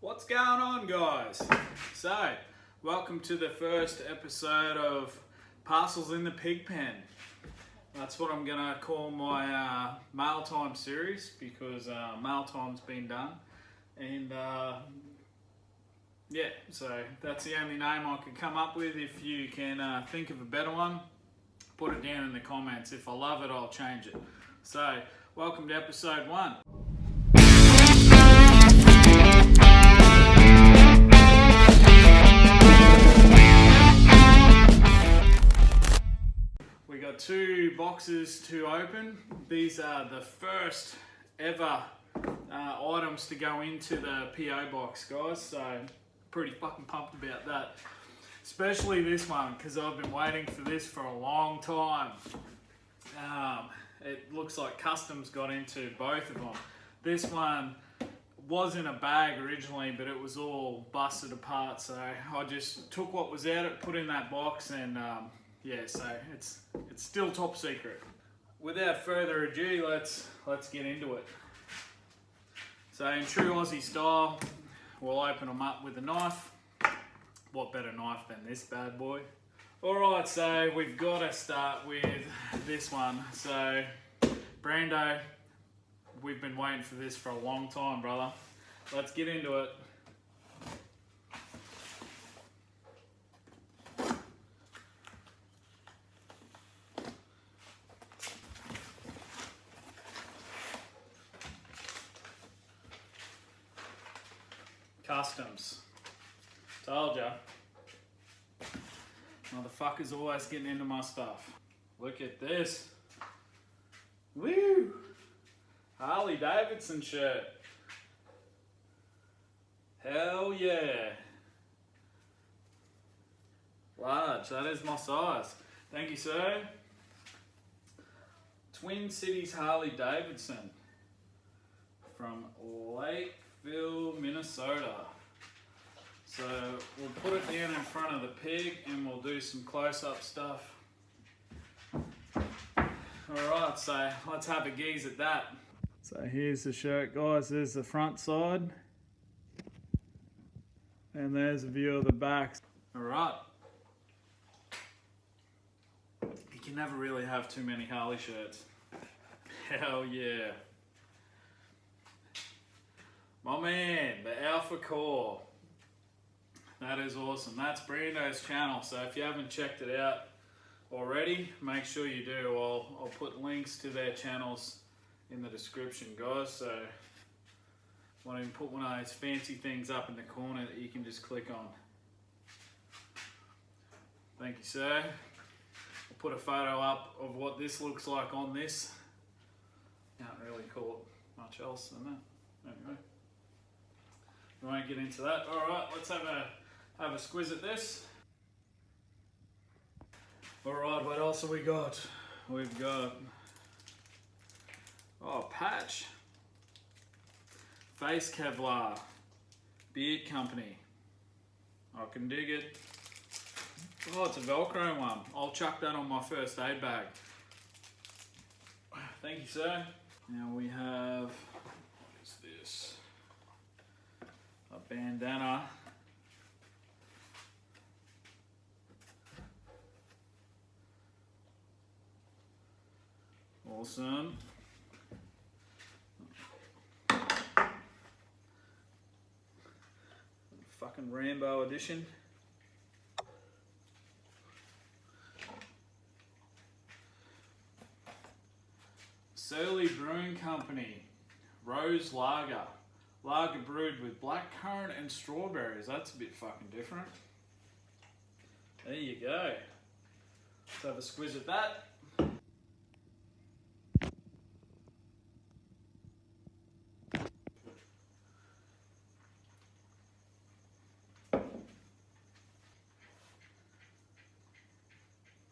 What's going on, guys? So, welcome to the first episode of Parcels in the Pig Pen. That's what I'm gonna call my mail time series because mail time's been done, and yeah, so that's the only name I could come up with. If you can think of a better one, put it down in the comments. If I love it, I'll change it. So, welcome to episode 1. We got 2 boxes to open. These are the first ever items to go into the PO box, guys. So pretty fucking pumped about that. Especially this one, because I've been waiting for this for a long time. It looks like customs got into both of them. This one was in a bag originally, but it was all busted apart. So I just took what was out, it put in that box, and yeah, so it's still top secret. Without further ado, let's get into it. So in true Aussie style, we'll open them up with a knife. What better knife than this bad boy? Alright, so we've got to start with this one. So Brando, we've been waiting for this for a long time, brother. Let's get into it. Customs. Told ya. Motherfuckers always getting into my stuff. Look at this. Woo! Harley Davidson shirt. Hell yeah. Large, that is my size. Thank you, sir. Twin Cities Harley Davidson from Lakeville, Minnesota. So we'll put it down in front of the pig and we'll do some close-up stuff. Alright, so let's have a gaze at that. So here's the shirt, guys. There's the front side. And there's a view of the back. Alright. You can never really have too many Harley shirts. Hell yeah. My man, the Alpha Core. That is awesome. That's Brando's channel, so if you haven't checked it out already, make sure you do. I'll put links to their channels in the description, guys. So I want to put one of those fancy things up in the corner that you can just click on. Thank you, sir. I'll put a photo up of what this looks like on this. Can't really call it much else than that. Anyway, we won't get into that. Alright, let's have a squiz at this. Alright, what else have we got? We've got patch. Face Kevlar. Beard Company. I can dig it. Oh, it's a Velcro one. I'll chuck that on my first aid bag. Thank you, sir. Now we have, what is this? A bandana. Awesome. Fucking Rambo edition. Surly Brewing Company. Rose Lager. Lager brewed with blackcurrant and strawberries. That's a bit fucking different. There you go. Let's have a squiz at that.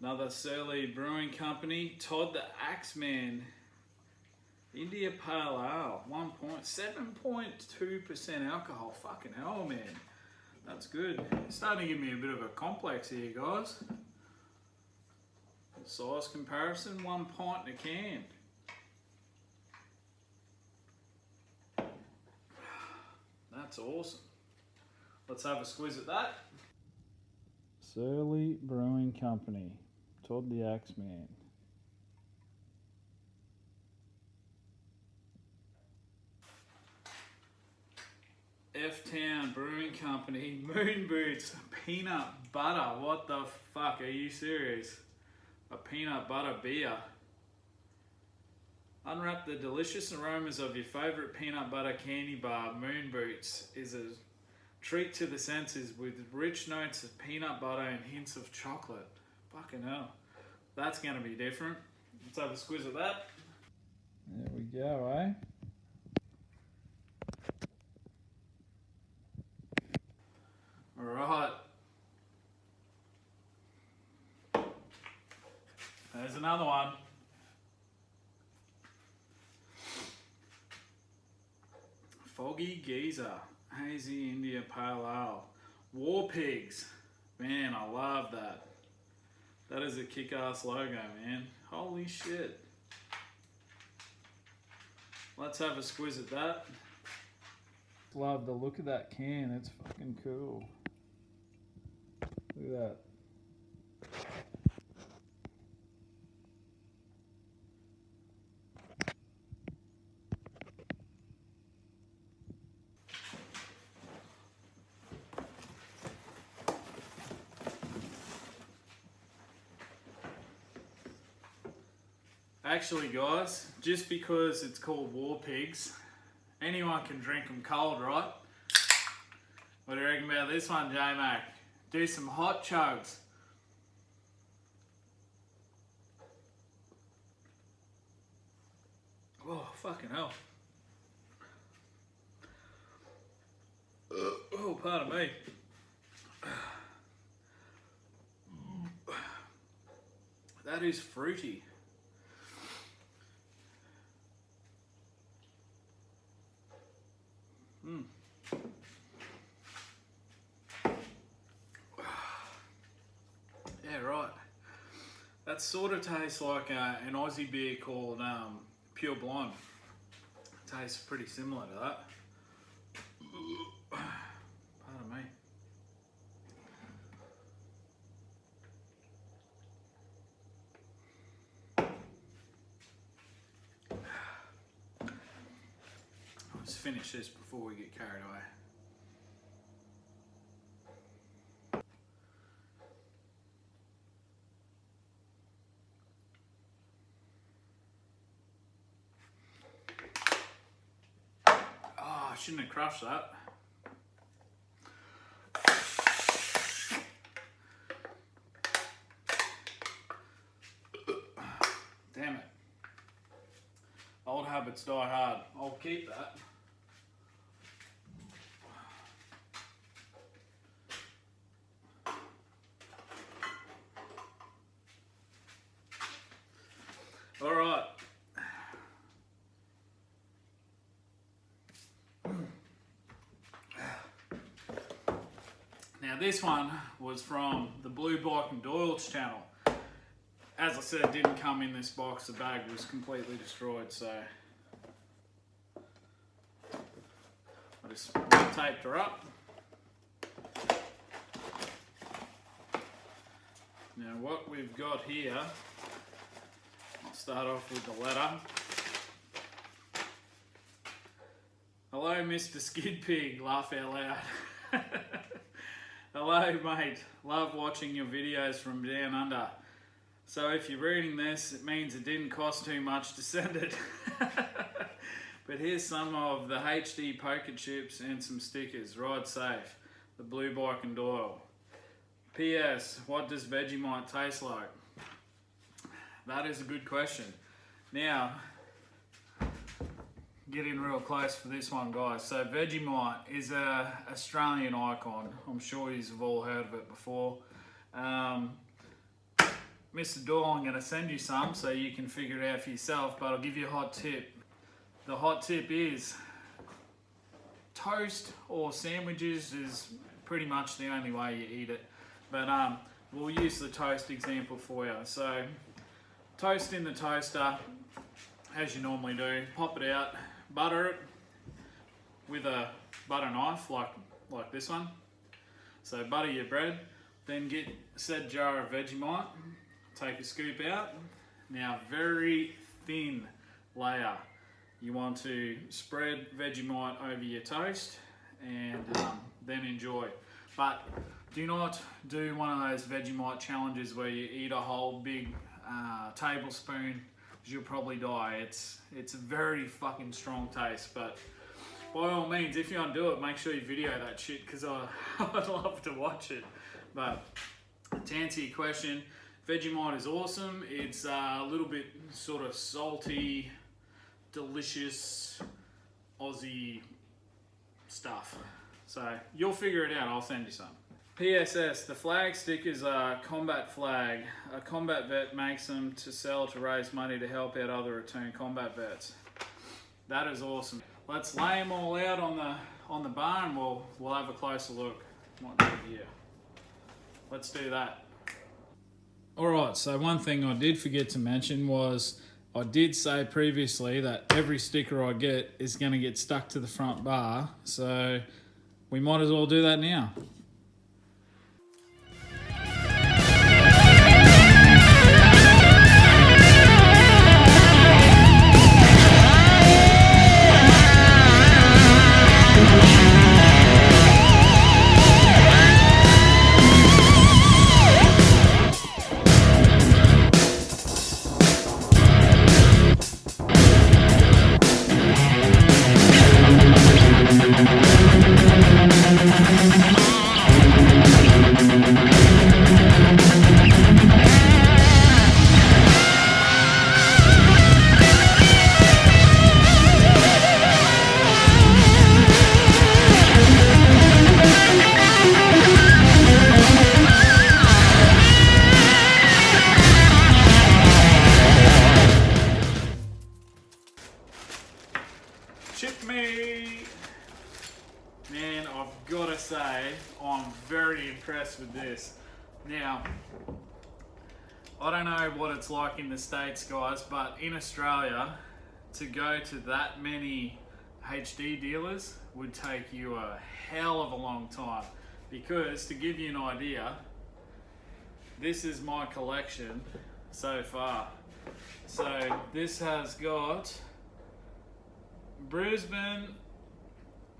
Another Surly Brewing Company. Todd the Axeman. India Pale Ale, 7.2% alcohol. Fucking hell, man. That's good. It's starting to give me a bit of a complex here, guys. Size comparison, 1 pint in a can. That's awesome. Let's have a squeeze at that. Surly Brewing Company, Todd the Axeman. F-Town Brewing Company, Moon Boots, peanut butter. What the fuck, are you serious? A peanut butter beer. Unwrap the delicious aromas of your favourite peanut butter candy bar. Moon Boots is a treat to the senses with rich notes of peanut butter and hints of chocolate. Fucking hell. That's going to be different. Let's have a squeeze of that. There we go, eh? Alright. There's another one. Foggy Geezer, Hazy India Pale Ale. War Pigs. Man, I love that. That is a kick-ass logo, man. Holy shit. Let's have a squeeze at that. Love the look of that can, it's fucking cool. Look at that. Actually, guys, just because it's called War Pigs, anyone can drink them cold, right? What do you reckon about this one, J-Mac? Do some hot chugs. Oh, fucking hell. Oh, pardon me. That is fruity. Yeah, right. That sort of tastes like an Aussie beer called Pure Blonde. Tastes pretty similar to that. Pardon me. Let's finish this before we get carried away. I shouldn't have crushed that. Damn it. Old habits die hard. I'll keep that. All right. Now this one was from the Blue Bike and Doyle's channel. As I said, it didn't come in this box. The bag was completely destroyed, so I just taped her up. Now what we've got here, I'll start off with the letter. Hello, Mr. SkidPig, laugh out loud. Hello, mate. Love watching your videos from down under. So if you're reading this, it means it didn't cost too much to send it. But here's some of the HD poker chips and some stickers. Ride safe. The Blue Bike and Doyle. P.S. What does Vegemite taste like? That is a good question. Now, getting real close for this one, guys. So Vegemite is a Australian icon. I'm sure you've all heard of it before. Mr. Doyle, I'm going to send you some so you can figure it out for yourself, but I'll give you a hot tip. The hot tip is toast or sandwiches is pretty much the only way you eat it. But we'll use the toast example for you. So toast in the toaster, as you normally do. Pop it out, butter it with a butter knife like this one. So butter your bread, then get said jar of Vegemite, take a scoop out. Now very thin layer. You want to spread Vegemite over your toast and then enjoy. But do not do one of those Vegemite challenges where you eat a whole big tablespoon, because you'll probably die. It's a very fucking strong taste, but by all means, if you want to do it, make sure you video that shit, because I'd love to watch it. But to answer your question, Vegemite is awesome. It's a little bit sort of salty, delicious Aussie stuff. So you'll figure it out. I'll send you some. PSS, the flag stickers are combat flag. A combat vet makes them to sell to raise money to help out other returned combat vets. That is awesome. Let's lay them all out on the bar and we'll have a closer look. Might do it here. Let's do that. Alright, so one thing I did forget to mention was I did say previously that every sticker I get is going to get stuck to the front bar, so we might as well do that now. Chip me! Man, I've got to say, I'm very impressed with this. Now, I don't know what it's like in the States, guys, but in Australia, to go to that many HD dealers would take you a hell of a long time. Because, to give you an idea, this is my collection so far. So, this has got Brisbane,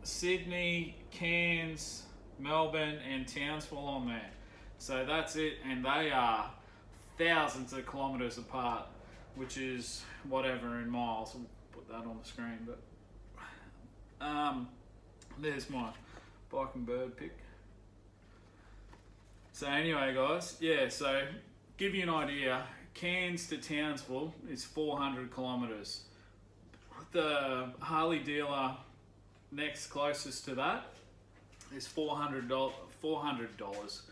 Sydney, Cairns, Melbourne and Townsville on there. So that's it, and they are thousands of kilometres apart, which is whatever in miles. I'll put that on the screen, but there's my bike and bird pic. So anyway guys, yeah, so give you an idea, Cairns to Townsville is 400 kilometres. The Harley dealer next closest to that is 400 kilometres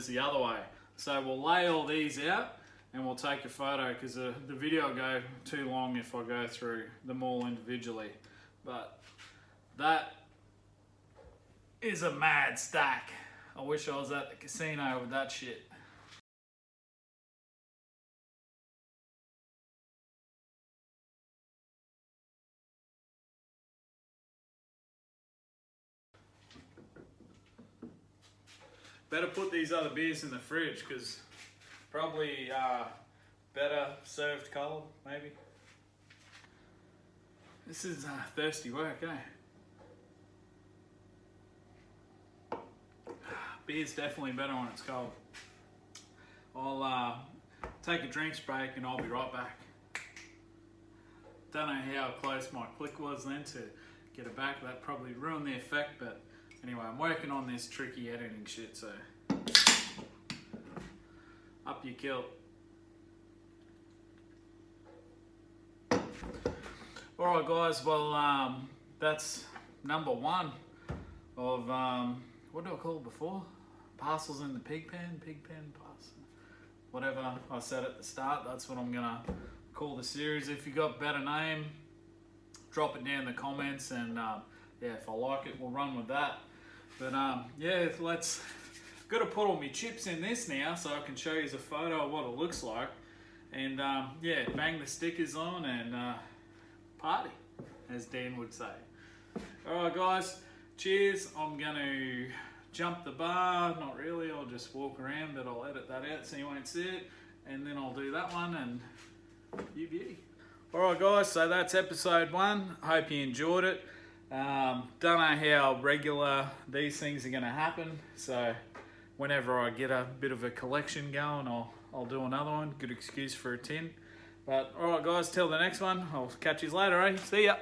the other way. So we'll lay all these out and we'll take a photo, because the video will go too long if I go through them all individually. But that is a mad stack. I wish I was at the casino with that shit. Better put these other beers in the fridge, because probably better served cold, maybe. This is thirsty work, eh? Beer's definitely better when it's cold. I'll take a drinks break and I'll be right back. Don't know how close my click was then to get it back. That probably ruined the effect, but anyway, I'm working on this tricky editing shit, so up your kilt. Alright guys, well that's number one of, what do I call it before? Parcels in the pig pen, parcel. Whatever I said at the start, that's what I'm gonna call the series. If you got a better name, drop it down in the comments, and yeah, if I like it, we'll run with that. But yeah, let's, got to put all my chips in this now so I can show you a photo of what it looks like. And yeah, bang the stickers on and party, as Dan would say. Alright guys, cheers. I'm going to jump the bar, not really, I'll just walk around, but I'll edit that out so you won't see it. And then I'll do that one and you beauty. Alright guys, so that's episode 1. Hope you enjoyed it. Don't know how regular these things are going to happen, so whenever I get a bit of a collection going, I'll do another one. Good excuse for a tin. But alright guys, till the next one, I'll catch you later, eh? See ya!